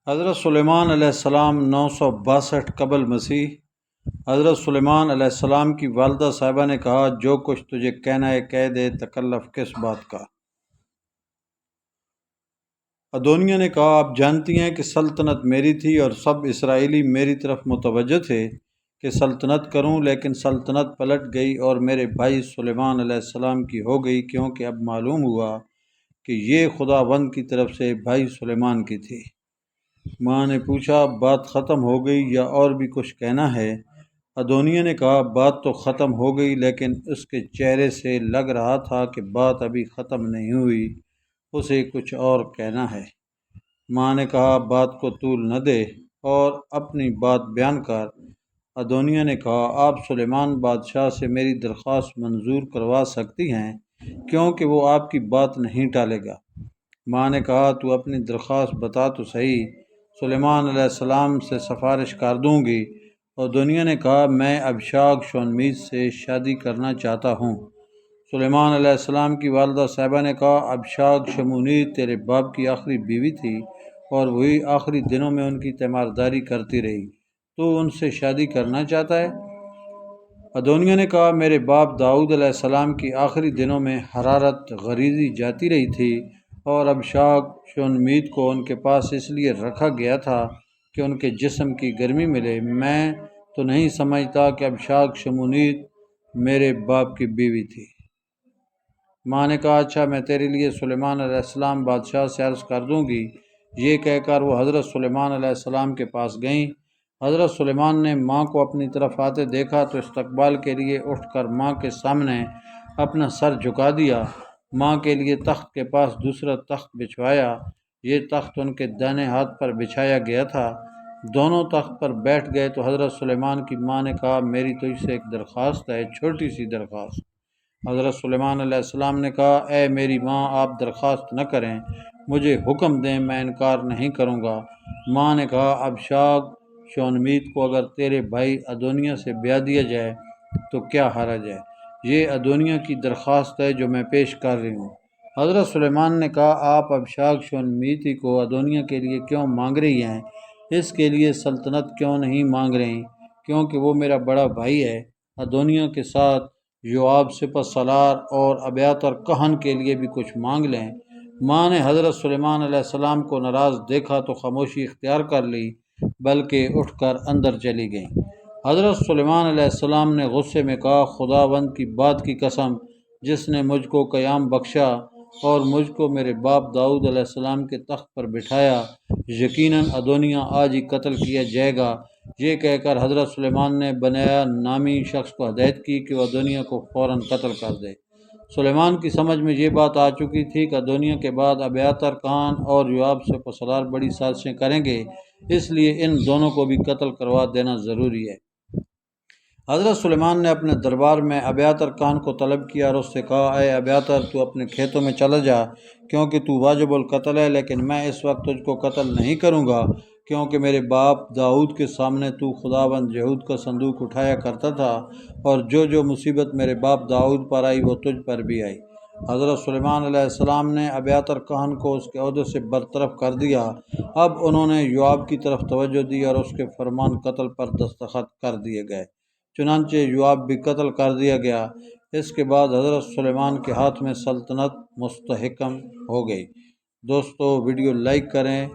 حضرت سلیمان علیہ السلام 962 قبل مسیح۔ حضرت سلیمان علیہ السلام کی والدہ صاحبہ نے کہا، جو کچھ تجھے کہنا ہے کہہ دے، تکلف کس بات کا؟ ادونیہ نے کہا، آپ جانتی ہیں کہ سلطنت میری تھی اور سب اسرائیلی میری طرف متوجہ تھے کہ سلطنت کروں، لیکن سلطنت پلٹ گئی اور میرے بھائی سلیمان علیہ السلام کی ہو گئی، کیونکہ اب معلوم ہوا کہ یہ خداوند کی طرف سے بھائی سلیمان کی تھی۔ ماں نے پوچھا، بات ختم ہو گئی یا اور بھی کچھ کہنا ہے؟ ادونیہ نے کہا، بات تو ختم ہو گئی، لیکن اس کے چہرے سے لگ رہا تھا کہ بات ابھی ختم نہیں ہوئی، اسے کچھ اور کہنا ہے۔ ماں نے کہا، بات کو طول نہ دے اور اپنی بات بیان کر۔ ادونیہ نے کہا، آپ سلیمان بادشاہ سے میری درخواست منظور کروا سکتی ہیں، کیونکہ وہ آپ کی بات نہیں ٹالے گا۔ ماں نے کہا، تو اپنی درخواست بتا تو صحیح، سلیمان علیہ السلام سے سفارش کر دوں گی۔ ادونیہ نے کہا، میں ابشاگ شونمیت سے شادی کرنا چاہتا ہوں۔ سلیمان علیہ السلام کی والدہ صاحبہ نے کہا، ابشاگ شمونیت تیرے باپ کی آخری بیوی تھی اور وہی آخری دنوں میں ان کی تیمارداری کرتی رہی، تو ان سے شادی کرنا چاہتا ہے؟ ادونیہ نے کہا، میرے باپ داؤد علیہ السلام کی آخری دنوں میں حرارت غریزی جاتی رہی تھی اور ابشاگ شونمیت کو ان کے پاس اس لیے رکھا گیا تھا کہ ان کے جسم کی گرمی ملے۔ میں تو نہیں سمجھتا کہ ابشاگ شمونیت میرے باپ کی بیوی تھی۔ ماں نے کہا، اچھا، میں تیرے لیے سلیمان علیہ السلام بادشاہ سے عرض کر دوں گی۔ یہ کہہ کر وہ حضرت سلیمان علیہ السلام کے پاس گئیں۔ حضرت سلیمان نے ماں کو اپنی طرف آتے دیکھا تو استقبال کے لیے اٹھ کر ماں کے سامنے اپنا سر جھکا دیا۔ ماں کے لیے تخت کے پاس دوسرا تخت بچھوایا۔ یہ تخت ان کے دائیں ہاتھ پر بچھایا گیا تھا۔ دونوں تخت پر بیٹھ گئے تو حضرت سلیمان کی ماں نے کہا، میری تو اس سے ایک درخواست ہے، چھوٹی سی درخواست۔ حضرت سلیمان علیہ السلام نے کہا، اے میری ماں، آپ درخواست نہ کریں، مجھے حکم دیں، میں انکار نہیں کروں گا۔ ماں نے کہا، ابشاگ شونمیت کو اگر تیرے بھائی ادونیہ سے بیاہ دیا جائے تو کیا حرج ہے؟ یہ ادونیہ کی درخواست ہے جو میں پیش کر رہی ہوں۔ حضرت سلیمان نے کہا، آپ ابشاگ شونمیتی کو ادونیہ کے لیے کیوں مانگ رہی ہیں؟ اس کے لیے سلطنت کیوں نہیں مانگ رہی؟ کیونکہ وہ میرا بڑا بھائی ہے۔ ادونیہ کے ساتھ یوآب سپہ سالار اور ابیاتر کہن کے لیے بھی کچھ مانگ لیں۔ ماں نے حضرت سلیمان علیہ السلام کو ناراض دیکھا تو خاموشی اختیار کر لی، بلکہ اٹھ کر اندر چلی گئیں۔ حضرت سلیمان علیہ السلام نے غصے میں کہا، خداوند کی بات کی قسم، جس نے مجھ کو قیام بخشا اور مجھ کو میرے باپ داؤد علیہ السلام کے تخت پر بٹھایا، یقیناً ادونیہ آج ہی قتل کیا جائے گا۔ یہ کہہ کر حضرت سلیمان نے بنیا نامی شخص کو ہدایت کی کہ وہ ادونیہ کو فوراً قتل کر دے۔ سلیمان کی سمجھ میں یہ بات آ چکی تھی کہ ادونیہ کے بعد ابیاتر کہن اور یوآب سپہ سالار بڑی سازشیں کریں گے، اس لیے ان دونوں کو بھی قتل کروا دینا ضروری ہے۔ حضرت سلیمان نے اپنے دربار میں ابیاتر کہن کو طلب کیا اور اس سے کہا، اے ابیاتر، تو اپنے کھیتوں میں چلا جا، کیونکہ تو واجب القتل ہے، لیکن میں اس وقت تجھ کو قتل نہیں کروں گا، کیونکہ میرے باپ داؤد کے سامنے تو خداوند یہود کا صندوق اٹھایا کرتا تھا، اور جو مصیبت میرے باپ داؤد پر آئی وہ تجھ پر بھی آئی۔ حضرت سلیمان علیہ السلام نے ابیاتر کہن کو اس کے عہدے سے برطرف کر دیا۔ اب انہوں نے یوآب کی طرف توجہ دی اور اس کے فرمان قتل پر دستخط کر دیے گئے۔ چنانچہ یوآب بھی قتل کر دیا گیا۔ اس کے بعد حضرت سلیمان کے ہاتھ میں سلطنت مستحکم ہو گئی۔ دوستو، ویڈیو لائک کریں۔